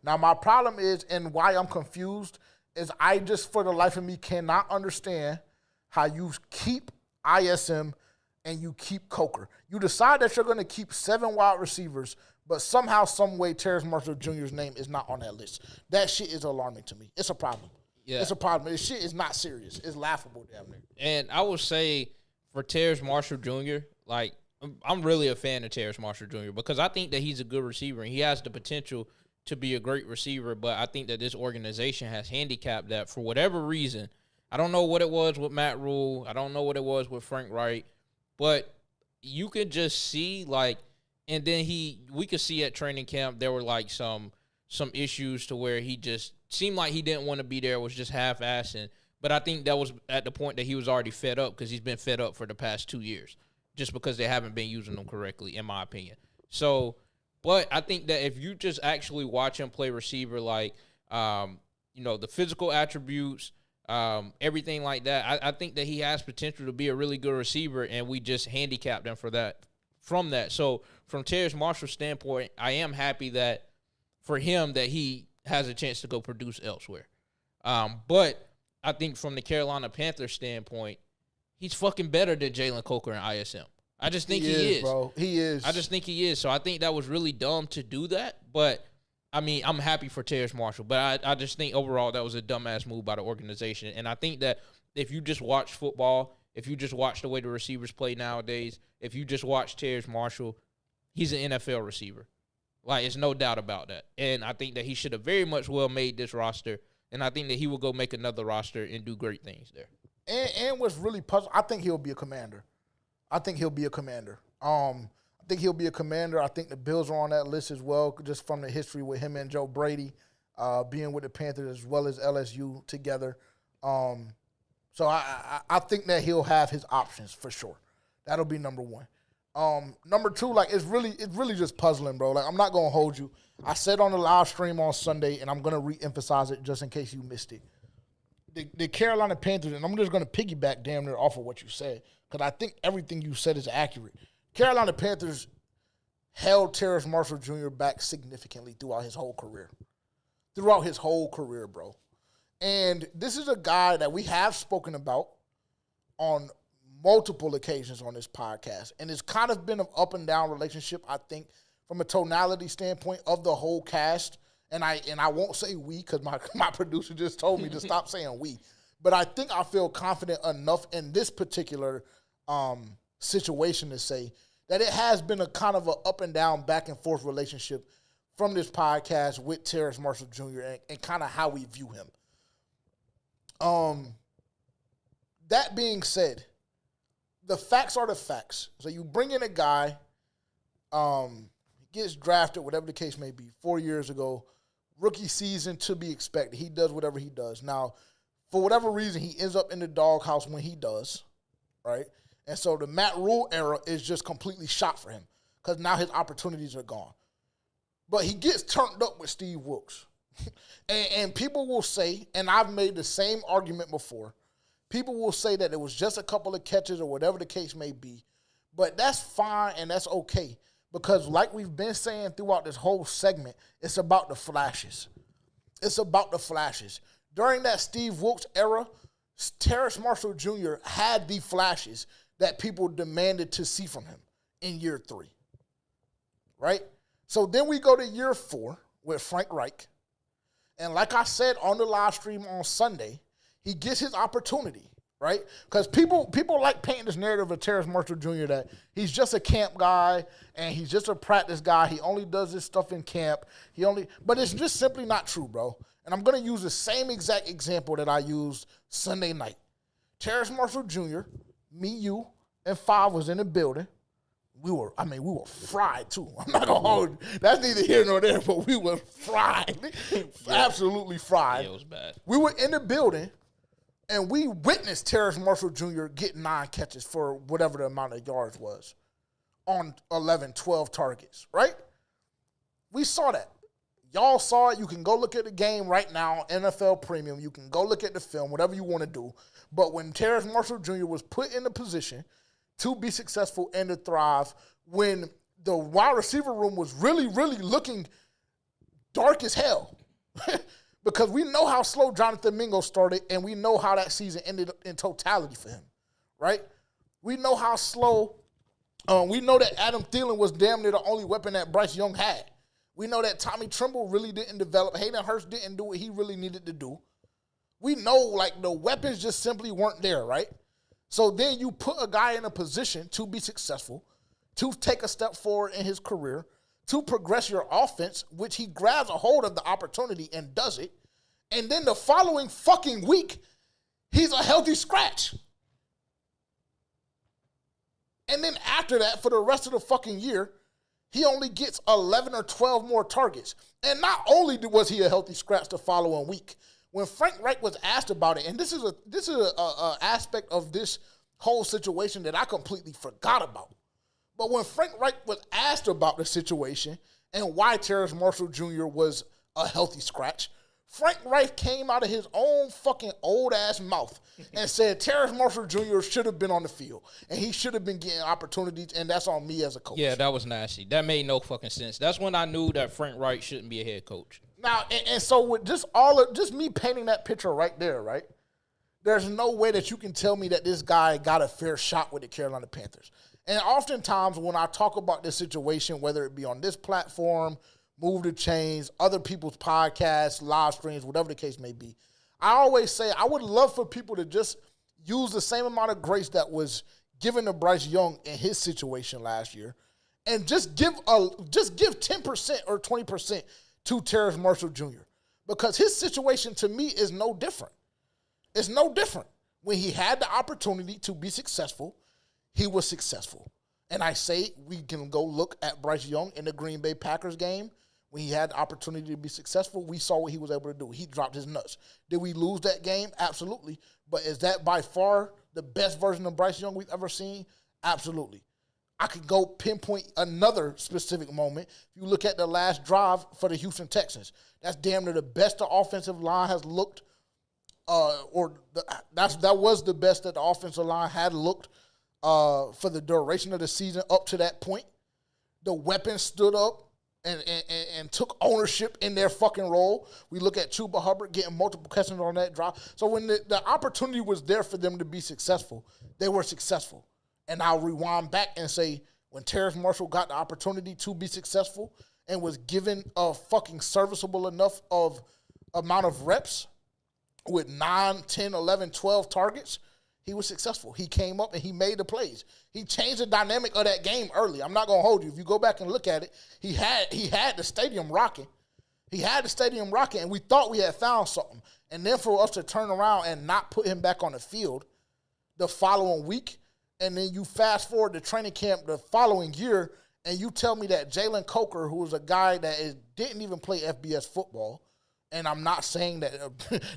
Now, my problem is, and why I'm confused, is I just, for the life of me, cannot understand how you keep ISM and you keep Coker. You decide that you're going to keep 7 wide receivers, but somehow, some way, Terrace Marshall Jr.'s name is not on that list. That shit is alarming to me. It's a problem. Yeah. It's a problem. This shit is not serious. It's laughable, damn near. And I would say for Terrace Marshall Jr., like, I'm really a fan of Terrace Marshall Jr. because I think that he's a good receiver and he has the potential to be a great receiver, but I think that this organization has handicapped that for whatever reason. I don't know what it was with Matt Rule. I don't know what it was with Frank Wright, but you could just see, like, and then we could see at training camp there were, like, some issues to where he just seemed like he didn't want to be there, was just half-assing. But I think that was at the point that he was already fed up because he's been fed up for the past 2 years just because they haven't been using him correctly, in my opinion. So, but I think that if you just actually watch him play receiver, like, the physical attributes, everything like that, I think that he has potential to be a really good receiver, and we just handicapped him from that. So from Terrace Marshall's standpoint, I am happy that for him that he has a chance to go produce elsewhere. But I think from the Carolina Panthers standpoint, he's fucking better than Jalen Coker and ISM. I just think he is. Bro. He is. I just think he is. So I think that was really dumb to do that. But, I mean, I'm happy for Terrace Marshall. But I just think overall that was a dumbass move by the organization. And I think that if you just watch football, if you just watch the way the receivers play nowadays, if you just watch Terrace Marshall, he's an NFL receiver. Like, there's no doubt about that. And I think that he should have very much well made this roster. And I think that he will go make another roster and do great things there. And what's really puzzling, I think he'll be a commander. I think he'll be a commander. I think the Bills are on that list as well, just from the history with him and Joe Brady being with the Panthers as well as LSU together. So I think that he'll have his options for sure. That'll be number one. Number two, like, it's really just puzzling, bro. Like, I'm not gonna hold you. I said on the live stream on Sunday, and I'm gonna re-emphasize it just in case you missed it. The Carolina Panthers, and I'm just gonna piggyback damn near off of what you said, because I think everything you said is accurate. Carolina Panthers held Terrace Marshall Jr. back significantly throughout his whole career. Bro. And this is a guy that we have spoken about on multiple occasions on this podcast. And it's kind of been an up and down relationship, I think, from a tonality standpoint of the whole cast. And I won't say we because my producer just told me to stop saying we. But I think I feel confident enough in this particular situation to say that it has been a kind of an up and down, back and forth relationship from this podcast with Terrace Marshall Jr. and kind of how we view him. That being said, the facts are the facts. So you bring in a guy, gets drafted, whatever the case may be, 4 years ago, rookie season to be expected. He does whatever he does. Now, for whatever reason, he ends up in the doghouse when he does, right? And so the Matt Rule era is just completely shot for him because now his opportunities are gone. But he gets turned up with Steve Wilks. and people will say, and I've made the same argument before, people will say that it was just a couple of catches or whatever the case may be. But that's fine and that's okay. Because like we've been saying throughout this whole segment, it's about the flashes. During that Steve Wilks era, Terrace Marshall Jr. had the flashes that people demanded to see from him in year 3. Right? So then we go to year 4 with Frank Reich. And like I said on the live stream on Sunday, he gets his opportunity. Right? Because people like painting this narrative of Terrace Marshall Jr. that he's just a camp guy and he's just a practice guy. He only does this stuff in camp. But it's just simply not true, bro. And I'm going to use the same exact example that I used Sunday night. Terrace Marshall Jr., me, you, and Five was in the building. We were fried too. I'm not going to hold you. That's neither here nor there, but we were fried. Absolutely fried. Yeah, it was bad. We were in the building. And we witnessed Terrace Marshall Jr. get 9 catches for whatever the amount of yards was on 11, 12 targets, right? We saw that. Y'all saw it. You can go look at the game right now, NFL Premium. You can go look at the film, whatever you want to do. But when Terrace Marshall Jr. was put in a position to be successful and to thrive, when the wide receiver room was really, really looking dark as hell. Because we know how slow Jonathan Mingo started, and we know how that season ended in totality for him, right? We know how slow. We know that Adam Thielen was damn near the only weapon that Bryce Young had. We know that Tommy Tremble really didn't develop. Hayden Hurst didn't do what he really needed to do. We know, like, the weapons just simply weren't there, right? So then you put a guy in a position to be successful, to take a step forward in his career, to progress your offense, which he grabs a hold of the opportunity and does it. And then the following fucking week, he's a healthy scratch. And then after that, for the rest of the fucking year, he only gets 11 or 12 more targets. And not only was he a healthy scratch the following week, when Frank Reich was asked about it, and this is a aspect of this whole situation that I completely forgot about. But when Frank Reich was asked about the situation and why Terrace Marshall Jr. was a healthy scratch, Frank Reich came out of his own fucking old-ass mouth and said Terrace Marshall Jr. should have been on the field, and he should have been getting opportunities, and that's on me as a coach. Yeah, that was nasty. That made no fucking sense. That's when I knew that Frank Reich shouldn't be a head coach. Now, and so with just me painting that picture right there, right, there's no way that you can tell me that this guy got a fair shot with the Carolina Panthers. And oftentimes when I talk about this situation, whether it be on this platform, Move the Chains, other people's podcasts, live streams, whatever the case may be, I always say I would love for people to just use the same amount of grace that was given to Bryce Young in his situation last year and just give 10% or 20% to Terrace Marshall Jr. Because his situation to me is no different. It's no different. When he had the opportunity to be successful, he was successful. And I say we can go look at Bryce Young in the Green Bay Packers game. When he had the opportunity to be successful, we saw what he was able to do. He dropped his nuts. Did we lose that game? Absolutely. But is that by far the best version of Bryce Young we've ever seen? Absolutely. I could go pinpoint another specific moment. If you look at the last drive for the Houston Texans, that's damn near the best the offensive line has looked, that was the best that the offensive line had looked for the duration of the season up to that point. The weapons stood up and took ownership in their fucking role. We look at Chuba Hubbard getting multiple catches on that drive. So when the opportunity was there for them to be successful, they were successful. And I'll rewind back and say when Terrace Marshall got the opportunity to be successful and was given a fucking serviceable enough of amount of reps with 9, 10, 11, 12 targets, he was successful. He came up and he made the plays. He changed the dynamic of that game early. I'm not going to hold you. If you go back and look at it, he had the stadium rocking. He had the stadium rocking, and we thought we had found something. And then for us to turn around and not put him back on the field the following week, and then you fast forward to training camp the following year, and you tell me that Jalen Coker, who was a guy that didn't even play FBS football, and I'm not saying that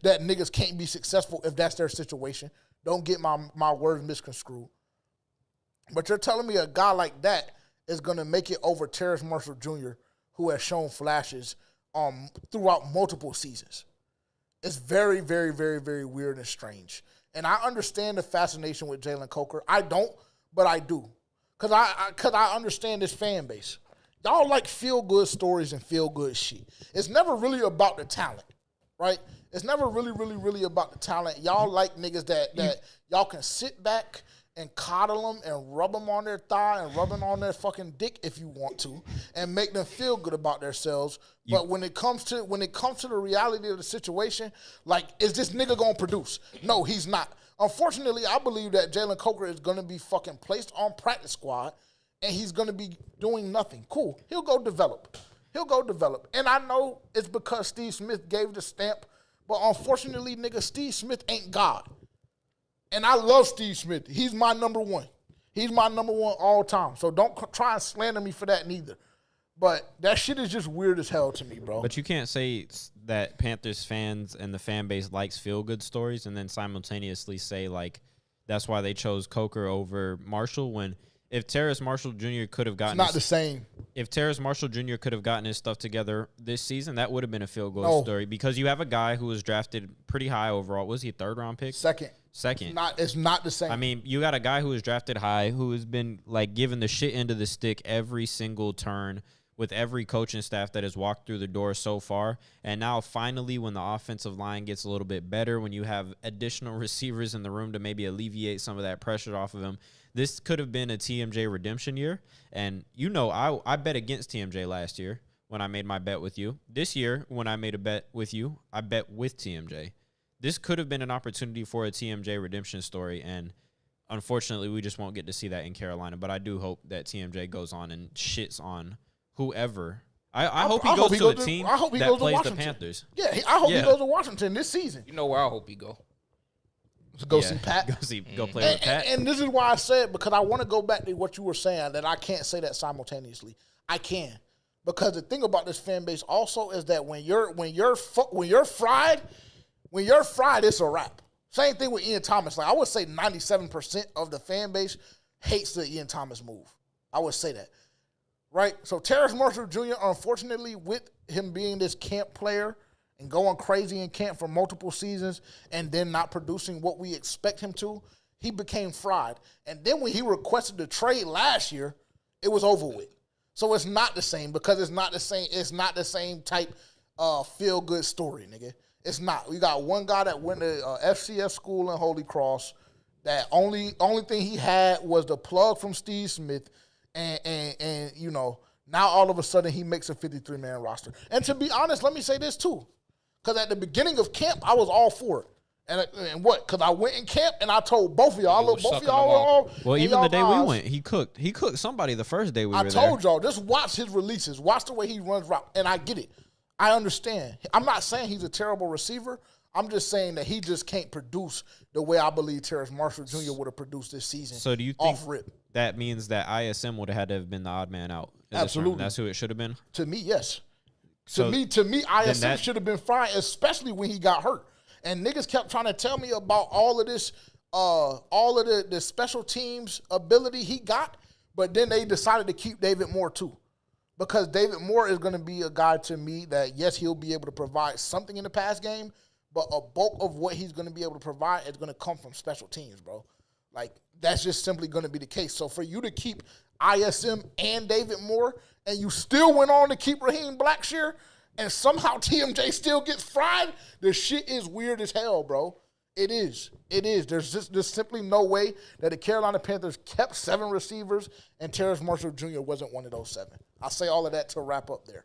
that niggas can't be successful if that's their situation. Don't get my words misconstrued. But you're telling me a guy like that is going to make it over Terrace Marshall Jr., who has shown flashes throughout multiple seasons. It's very, very, very, very weird and strange. And I understand the fascination with Jalen Coker. I don't, but I do. Because I understand this fan base. Y'all like feel-good stories and feel-good shit. It's never really about the talent, right? It's never really, really, really about the talent. Y'all like niggas that y'all can sit back and coddle them and rub them on their thigh and rub them on their fucking dick if you want to and make them feel good about themselves. But when it comes to the reality of the situation, like, is this nigga gonna produce? No, he's not. Unfortunately, I believe that Jalen Coker is gonna be fucking placed on practice squad and he's gonna be doing nothing. Cool. He'll go develop. And I know it's because Steve Smith gave the stamp, but unfortunately, nigga, Steve Smith ain't God. And I love Steve Smith. He's my number one. He's my number one all time. So don't try and slander me for that neither. But that shit is just weird as hell to me, bro. But you can't say that Panthers fans and the fan base likes feel-good stories and then simultaneously say, like, that's why they chose Coker over Marshall when if Terrace Marshall Jr. could have gotten... It's not the same. If Terrace Marshall Jr. could have gotten his stuff together this season, that would have been a field-goal story because you have a guy who was drafted pretty high overall. Was he a third-round pick? Second. It's not the same. I mean, you got a guy who was drafted high who has been, like, given the shit end of the stick every single turn with every coaching staff that has walked through the door so far. And now finally, when the offensive line gets a little bit better, when you have additional receivers in the room to maybe alleviate some of that pressure off of him, this could have been a TMJ redemption year. And, I bet against TMJ last year when I made my bet with you. This year, when I made a bet with you, I bet with TMJ. This could have been an opportunity for a TMJ redemption story, and unfortunately, we just won't get to see that in Carolina. But I do hope that TMJ goes on and shits on whoever. I hope he goes to a team that plays the Panthers. Yeah, I hope he goes to Washington this season. You know where I hope he go. To go see Pat. Go play with Pat. And this is why I said, because I want to go back to what you were saying, that I can't say that simultaneously. I can. Because the thing about this fan base also is that when you're fried, it's a wrap. Same thing with Ian Thomas. Like, I would say 97% of the fan base hates the Ian Thomas move. I would say that. Right? So Terrace Marshall Jr., unfortunately, with him being this camp player and going crazy in camp for multiple seasons and then not producing what we expect him to, he became fried. And then when he requested the trade last year, it was over with. So it's not the same, because it's not the same type feel-good story, nigga. It's not. We got one guy that went to FCS school in Holy Cross. That only thing he had was the plug from Steve Smith, and now all of a sudden he makes a 53-man roster. And to be honest, let me say this too, because at the beginning of camp I was all for it. And what? Because I went in camp and I told both of y'all, look, both of y'all were all. Well, even the day we went, he cooked somebody the first day we were there. I told y'all, just watch his releases, watch the way he runs route, and I get it. I understand. I'm not saying he's a terrible receiver. I'm just saying that he just can't produce the way I believe Terrace Marshall Jr. would have produced this season. So do you think that means that ISM would have had to have been the odd man out? Absolutely. That's who it should have been? To me, yes. To me, ISM should have been fine, especially when he got hurt. And niggas kept trying to tell me about all of this, all of the special teams ability he got, but then they decided to keep David Moore too. Because David Moore is going to be a guy to me that, yes, he'll be able to provide something in the pass game, but a bulk of what he's going to be able to provide is going to come from special teams, bro. Like, that's just simply going to be the case. So for you to keep ISM and David Moore, and you still went on to keep Raheem Blackshear, and somehow TMJ still gets fried, the shit is weird as hell, bro. It is. There's simply no way that the Carolina Panthers kept 7 receivers and Terrace Marshall Jr. wasn't one of those 7. I'll say all of that to wrap up there.